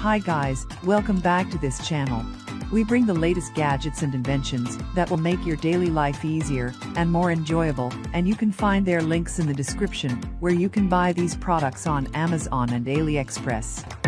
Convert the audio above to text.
Hi guys, welcome back to this channel. We bring the latest gadgets and inventions that will make your daily life easier and more enjoyable, and you can find their links in the description where you can buy these products on Amazon and AliExpress.